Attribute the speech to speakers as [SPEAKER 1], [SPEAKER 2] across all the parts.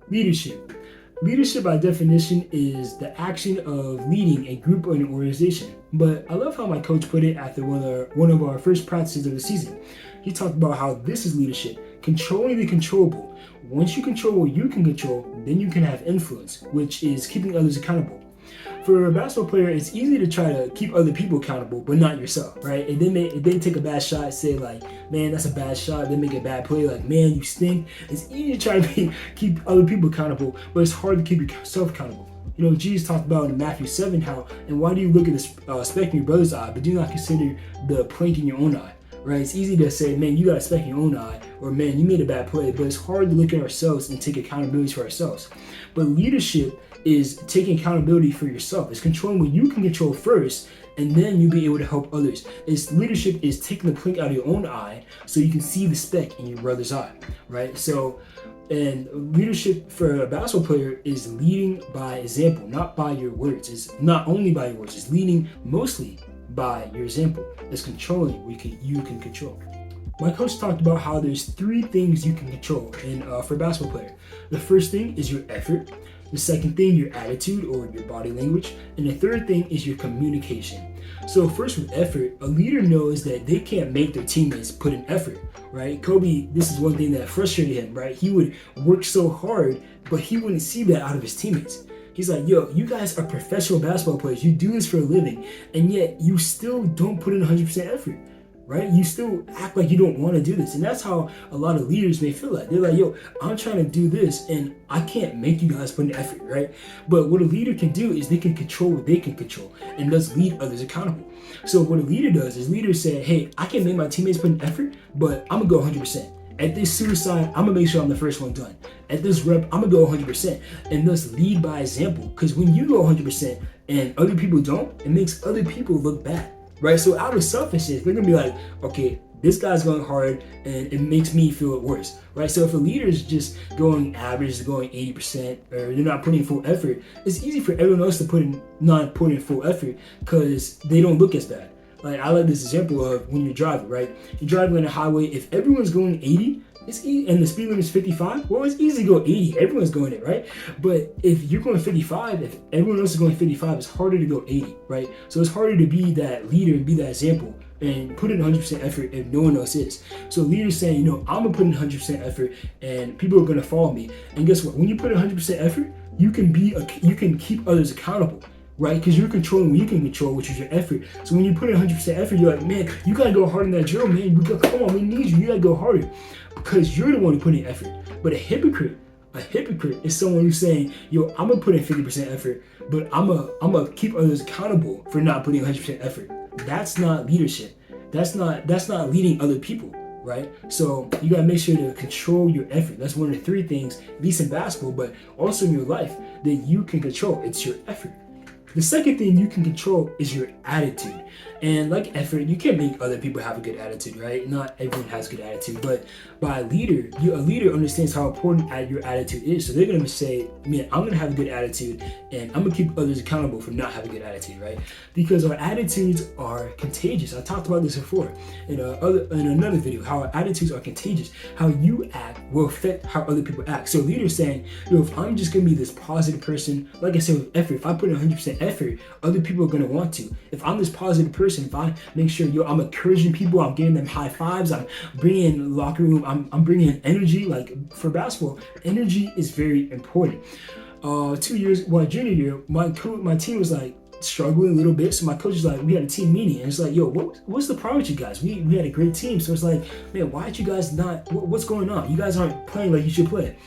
[SPEAKER 1] Leadership. Leadership, by definition, is the action of leading a group or an organization. But I love how my coach put it after one of our first practices of the season. He talked about how this is leadership, controlling the controllable. Once you control what you can control, then you can have influence, which is keeping others accountable. For a basketball player, it's easy to try to keep other people accountable, but not yourself, right? And then if they take a bad shot, say like, man, that's a bad shot. They make a bad play, like, man, you stink. It's easy to try to keep other people accountable, but it's hard to keep yourself accountable. You know, Jesus talked about in Matthew 7 how, and why do you look at the speck in your brother's eye, but do not consider the plank in your own eye? Right? It's easy to say, man, you got a speck in your own eye, or man, you made a bad play, but it's hard to look at ourselves and take accountability for ourselves. But leadership is taking accountability for yourself. It's controlling what you can control first, and then you'll be able to help others. Leadership is taking the plank out of your own eye so you can see the speck in your brother's eye, right? So, and leadership for a basketball player is leading by example, not by your words. It's not only by your words, it's leading mostly by your example. It's controlling what you can control. My coach talked about how there's 3 things you can control for a basketball player. The first thing is your effort. The second thing, your attitude or your body language. And the third thing is your communication. So first, with effort, a leader knows that they can't make their teammates put in effort, right? Kobe, this is one thing that frustrated him, right? He would work so hard, but he wouldn't see that out of his teammates. He's like, yo, you guys are professional basketball players. You do this for a living, and yet you still don't put in 100% effort, right? You still act like you don't want to do this. And that's how a lot of leaders may feel like. They're like, yo, I'm trying to do this, and I can't make you guys put in effort, right? But what a leader can do is they can control what they can control, and thus lead others accountable. So what a leader does is leaders say, hey, I can make my teammates put in effort, but I'm going to go 100%. At this suicide, I'm going to make sure I'm the first one done. At this rep, I'm going to go 100%. And thus lead by example. Because when you go 100% and other people don't, it makes other people look bad, right? So out of selfishness, they're going to be like, okay, this guy's going hard and it makes me feel worse, right? So if a leader is just going average, going 80%, or they're not putting full effort, it's easy for everyone else to not put in full effort because they don't look as bad. Like, I like this example of when you're driving, right? You're driving on a highway. If everyone's going 80, it's easy, and the speed limit is 55, well, it's easy to go 80. Everyone's going it, right? But if you're going 55, if everyone else is going 55, it's harder to go 80, right? So it's harder to be that leader and be that example and put in 100% effort if no one else is. So leaders saying, you know, I'm going to put in 100% effort and people are going to follow me. And guess what? When you put in 100% effort, you can keep others accountable, right? Because you're controlling what you can control, which is your effort. So when you put in 100% effort, you're like, man, you got to go hard in that drill, man. Come on, we need you. You got to go harder because you're the one who put in effort. But a hypocrite is someone who's saying, yo, I'm going to put in 50% effort, but I'm going to keep others accountable for not putting 100% effort. That's not leadership. That's not leading other people, right? So you got to make sure to control your effort. That's one of the 3 things, at least in basketball, but also in your life, that you can control. It's your effort. The second thing you can control is your attitude. And like effort, you can't make other people have a good attitude, right? Not everyone has a good attitude, but by a leader understands how important your attitude is. So they're going to say, man, I'm going to have a good attitude and I'm going to keep others accountable for not having a good attitude, right? Because our attitudes are contagious. I talked about this before in another video, how our attitudes are contagious. How you act will affect how other people act. So leaders saying, yo, if I'm just going to be this positive person, like I said with effort, if I put in 100% effort, other people are going to want to. If I'm this positive person, if I make sure, yo, I'm encouraging people, I'm giving them high fives, I'm bringing in locker room, I'm bringing in energy. Like for basketball, energy is very important. 2 years, junior year, my team was like struggling a little bit. So my coach was like, we had a team meeting, and it's like, yo, what's the problem with you guys? We had a great team. So it's like, man, why aren't you guys not? What's going on? You guys aren't playing like you should play.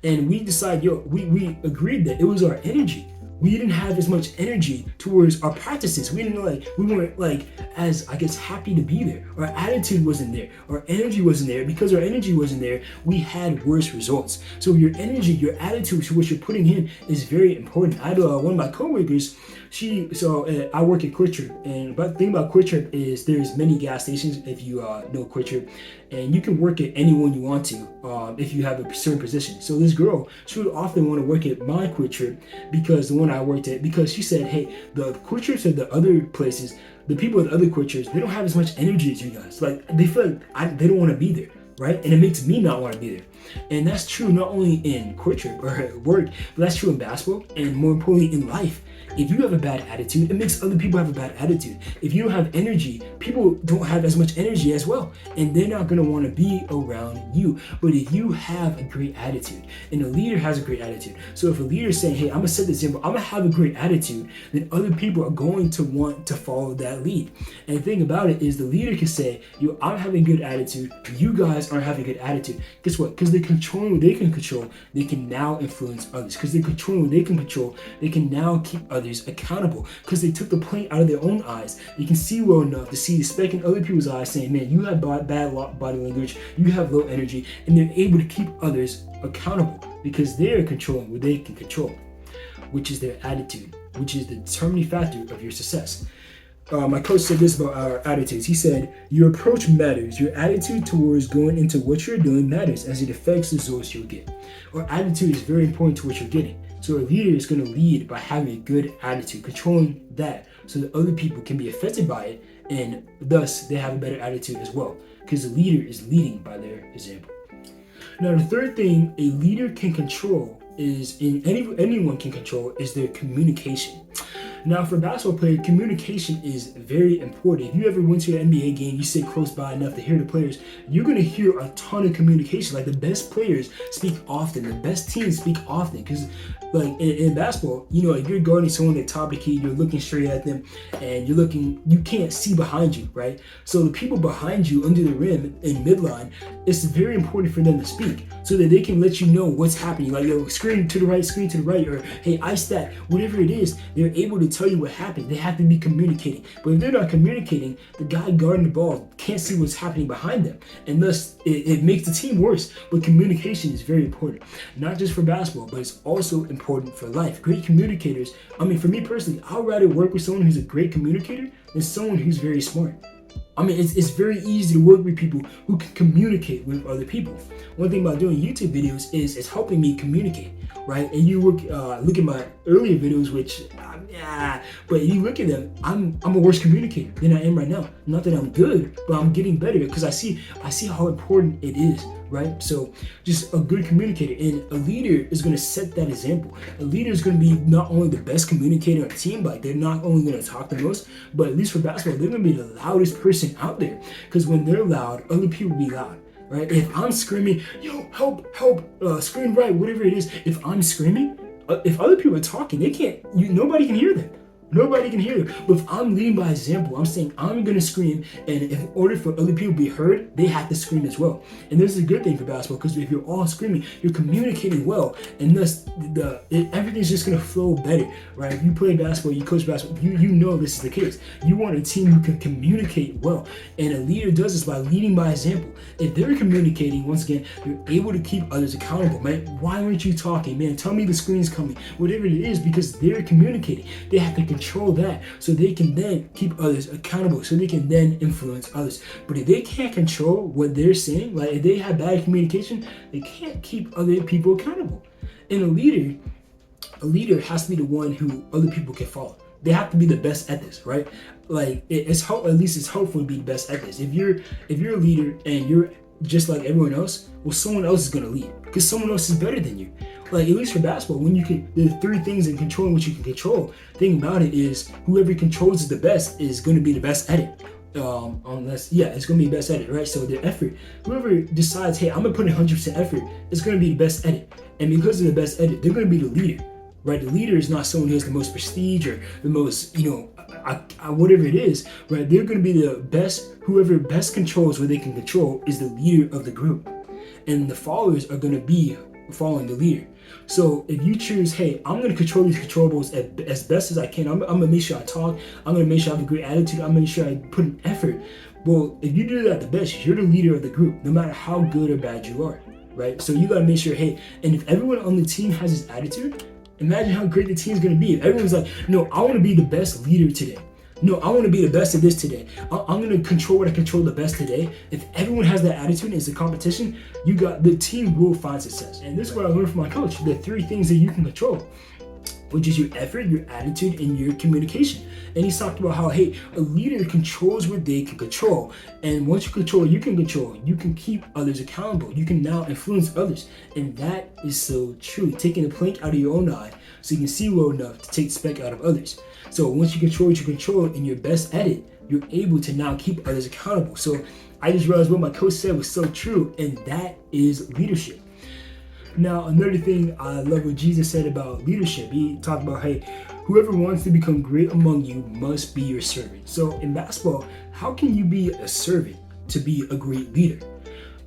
[SPEAKER 1] And we decided, yo, we agreed that it was our energy. We didn't have as much energy towards our practices. We weren't like as, I guess, happy to be there. Our attitude wasn't there. Our energy wasn't there. Because our energy wasn't there, we had worse results. So your energy, your attitude to what you're putting in is very important. I had one of my coworkers. I work at Quick Trip, and the thing about Quick Trip is there's many gas stations if you know Quick Trip, and you can work at any one you want to if you have a certain position. So this girl, she would often want to work at my Quick Trip because the one I worked at, because she said, hey, the Quick Trips at the other places, the people at the other Quick Trips, they don't have as much energy as you guys. Like they feel like they don't want to be there. Right? And it makes me not want to be there. And that's true not only in courtship or at work, but that's true in basketball and more importantly in life. If you have a bad attitude, it makes other people have a bad attitude. If you don't have energy, people don't have as much energy as well, and they're not going to want to be around you. But if you have a great attitude, and a leader has a great attitude, so if a leader is saying, hey, I'm going to set the example, I'm going to have a great attitude, then other people are going to want to follow that lead. And the thing about it is the leader can say, yo, I'm having a good attitude, you guys aren't having a good attitude. Guess what? Because they're controlling what they can control, they can now influence others. Because they're controlling what they can control, they can now keep others accountable because they took the plank out of their own eyes. They can see well enough to see the speck in other people's eyes saying, man, you have bad body language, you have low energy, and they're able to keep others accountable because they're controlling what they can control, which is their attitude, which is the determining factor of your success. My coach said this about our attitudes. He said, your approach matters. Your attitude towards going into what you're doing matters as it affects the results you'll get. Our attitude is very important to what you're getting. So a leader is going to lead by having a good attitude, controlling that so that other people can be affected by it, and thus they have a better attitude as well, because the leader is leading by their example. Now, the third thing a leader can control anyone can control is their communication. Now, for a basketball player, communication is very important. If you ever went to an NBA game, you sit close by enough to hear the players, you're going to hear a ton of communication. Like, the best players speak often. The best teams speak often. Because, like, in basketball, you know, if you're guarding someone at the top of the key, you're looking straight at them, and you can't see behind you, right? So the people behind you under the rim in midline, it's very important for them to speak so that they can let you know what's happening. Like, yo, screen to the right, or hey, ice that, whatever it is, they're able to tell you what happened. They have to be communicating. But if they're not communicating, the guy guarding the ball can't see what's happening behind them. And thus, it makes the team worse. But communication is very important. Not just for basketball, but it's also important for life. Great communicators, I mean, for me personally, I'd rather work with someone who's a great communicator than someone who's very smart. I mean, it's very easy to work with people who can communicate with other people. One thing about doing YouTube videos is it's helping me communicate, right? And you look at my earlier videos, which, but you look at them, I'm a worse communicator than I am right now. Not that I'm good, but I'm getting better because I see how important it is, right? So just a good communicator, and a leader is going to set that example. A leader is going to be not only the best communicator on the team, like they're not only going to talk the most, but at least for basketball, they're going to be the loudest person out there. Because when they're loud, other people will be loud, right? If I'm screaming, yo, help, scream right, whatever it is, if I'm screaming, if other people are talking, nobody can hear them. Nobody can hear them. But if I'm leading by example, I'm saying I'm going to scream, and in order for other people to be heard, they have to scream as well. And this is a good thing for basketball, because if you're all screaming, you're communicating well, and thus everything's just going to flow better, right? If you play basketball, you coach basketball, you know this is the case. You want a team who can communicate well, and a leader does this by leading by example. If they're communicating, once again, they're able to keep others accountable. Man, why aren't you talking? Man, tell me the screen's coming. Whatever it is, because they're communicating. They have to control that so they can then keep others accountable, so they can then influence others. But if they can't control what they're saying, like if they have bad communication, they can't keep other people accountable. And a leader has to be the one who other people can follow. They have to be the best at this, right? Like at least it's helpful to be the best at this. If you're a leader and you're just like everyone else, well, someone else is going to lead because someone else is better than you. Like, at least for basketball, when there are three things in controlling what you can control. The thing about it is whoever controls it the best is going to be the best at it. It's going to be the best at it, right? So the effort, whoever decides, hey, I'm going to put in 100% effort, is going to be the best at it. And because of the best at it, they're going to be the leader, right? The leader is not someone who has the most prestige or the most, whatever it is, right? They're going to be the best. Whoever best controls what they can control is the leader of the group. And the followers are going to be following the leader. So if you choose, hey, I'm going to control these controllables as best as I can. I'm going to make sure I talk. I'm going to make sure I have a great attitude. I'm going to make sure I put in effort. Well, if you do that the best, you're the leader of the group, no matter how good or bad you are, right? So you got to make sure, hey, and if everyone on the team has this attitude, imagine how great the team's going to be. If everyone's like, no, I want to be the best leader today. No, I want to be the best at this today. I'm going to control what I control the best today. If everyone has that attitude and it's a competition, the team will find success. And this is what I learned from my coach. The three things that you can control. which is your effort, your attitude, and your communication. And he's talked about how, hey, a leader controls what they can control. And once you control, you can keep others accountable. You can now influence others. And that is so true. Taking a plank out of your own eye so you can see well enough to take the speck out of others. So once you control what you control and you're best at it, you're able to now keep others accountable. So I just realized what my coach said was so true, and that is leadership. Now, another thing I love what Jesus said about leadership. He talked about, hey, whoever wants to become great among you must be your servant. So in basketball, how can you be a servant to be a great leader?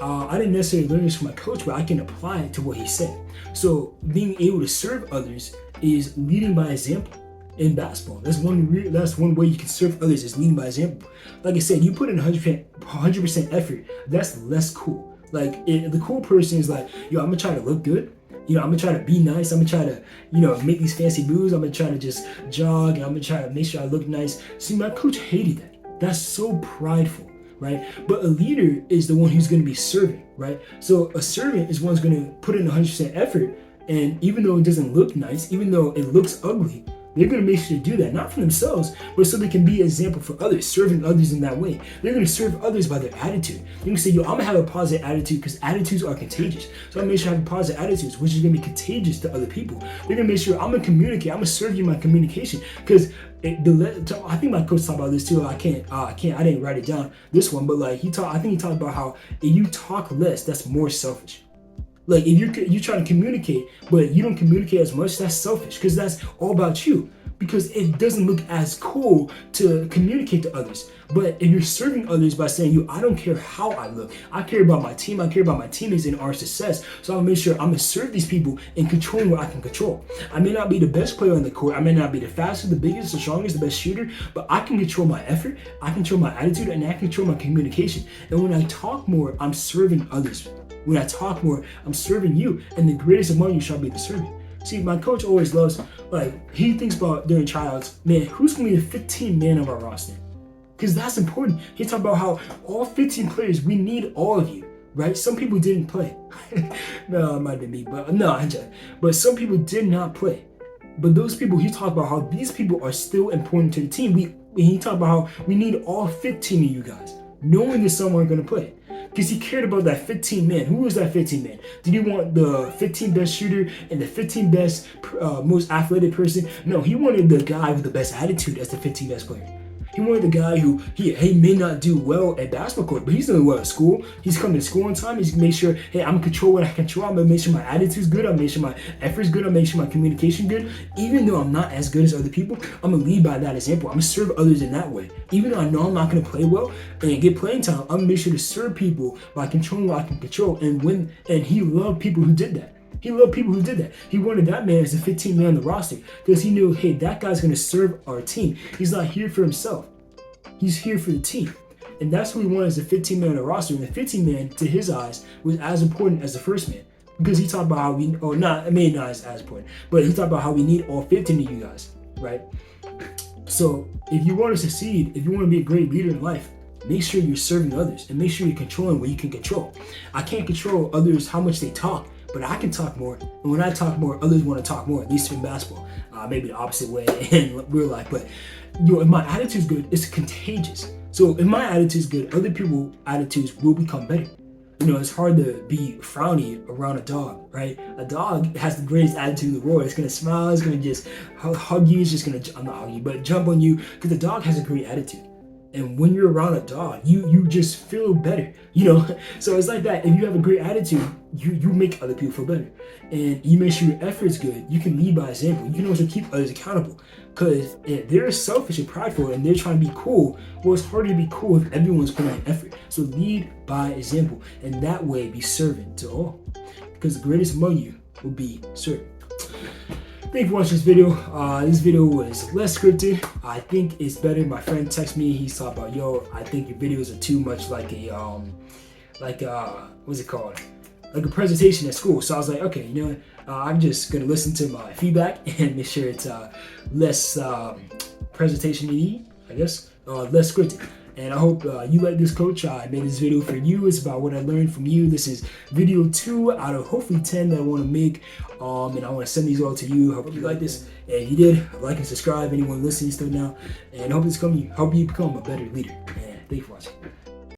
[SPEAKER 1] I didn't necessarily learn this from my coach, but I can apply it to what he said. So being able to serve others is leading by example. In basketball, that's one way you can serve others, is leading by example. Like I said, you put in 100% effort. That's less cool. Like the cool person is like, yo, I'm gonna try to look good. I'm gonna try to be nice. I'm gonna try to, make these fancy moves. I'm gonna try to just jog, and I'm gonna try to make sure I look nice. See, my coach hated that. That's so prideful, right? But a leader is the one who's gonna be serving, right? So a servant is one who's gonna put in 100% effort, and even though it doesn't look nice, even though it looks ugly, they're going to make sure to do that, not for themselves, but so they can be an example for others, serving others in that way. They're going to serve others by their attitude. They're going to say, yo, I'm going to have a positive attitude because attitudes are contagious. So I'm going to make sure I have positive attitudes, which is going to be contagious to other people. They're going to make sure I'm going to communicate. I'm going to serve you my communication because I think my coach talked about this too. I didn't write it down, this one, but I think he talked about how if you talk less, that's more selfish. Like if you're trying to communicate, but you don't communicate as much, that's selfish because that's all about you. Because it doesn't look as cool to communicate to others. But if you're serving others by saying, yo, I don't care how I look. I care about my team. I care about my teammates and our success. So I'm gonna make sure I'm gonna serve these people and control what I can control. I may not be the best player on the court. I may not be the fastest, the biggest, the strongest, the best shooter, but I can control my effort. I control my attitude, and I can control my communication. And when I talk more, I'm serving others. When I talk more, I'm serving you, and the greatest among you shall be the servant. See, my coach always loves, he thinks about during tryouts, man, who's going to be the 15 man of our roster? Because that's important. He talked about how all 15 players, we need all of you, right? Some people didn't play. No, it might be me, but no, but some people did not play. But those people, he talked about how these people are still important to the team. He talked about how we need all 15 of you guys, knowing that some aren't going to play. Because he cared about that 15 man. Who was that 15 man? Did he want the 15 best shooter and the 15 best, most athletic person? No, he wanted the guy with the best attitude as the 15 best player. He wanted the guy who, he may not do well at basketball court, but he's doing well at school. He's coming to school on time. He's going to make sure, hey, I'm going to control what I control. I'm going to make sure my attitude's good. I'm going to make sure my effort's good. I'm going to make sure my communication good. Even though I'm not as good as other people, I'm going to lead by that example. I'm going to serve others in that way. Even though I know I'm not going to play well and get playing time, I'm going to make sure to serve people by controlling what I can control. And he loved people who did that. He loved people who did that. He wanted that man as a 15 man on the roster because he knew, hey, that guy's going to serve our team. He's not here for himself. He's here for the team. And that's what he wanted as a 15 man on the roster. And the 15 man, to his eyes, was as important as the first man. Because he talked about how not as important, but he talked about how we need all 15 of you guys, right? So if you want to succeed, if you want to be a great leader in life, make sure you're serving others and make sure you're controlling what you can control. I can't control others, how much they talk, but I can talk more. And when I talk more, others want to talk more, at least in basketball. Maybe the opposite way in real life. But if my attitude's good, it's contagious. So if my attitude's good, other people's attitudes will become better. It's hard to be frowny around a dog, right? A dog has the greatest attitude in the world. It's going to smile. It's going to just hug you. It's just going to, I'm not hug you, but jump on you because the dog has a great attitude. And when you're around a dog, you just feel better, So it's like that. If you have a great attitude, you make other people feel better. And you make sure your effort's good. You can lead by example. You can also keep others accountable. Because if they're selfish and prideful and they're trying to be cool, well, it's harder to be cool if everyone's putting in effort. So lead by example. And that way be servant to all. Because the greatest among you will be servant. Thank you for watching this video. This video was less scripted. I think it's better. My friend texted me. He's talking about, yo, I think your videos are too much like a, what's it called? Like a presentation at school. So I was like, okay, I'm just going to listen to my feedback and make sure it's less presentation-y, I guess, less scripted. And I hope you like this, Coach. I made this video for you. It's about what I learned from you. This is video 2 out of hopefully 10 that I want to make. And I want to send these all to you. Hope you like this. And if you did, like and subscribe. Anyone listening still now. And hope this help you become a better leader. And thank you for watching.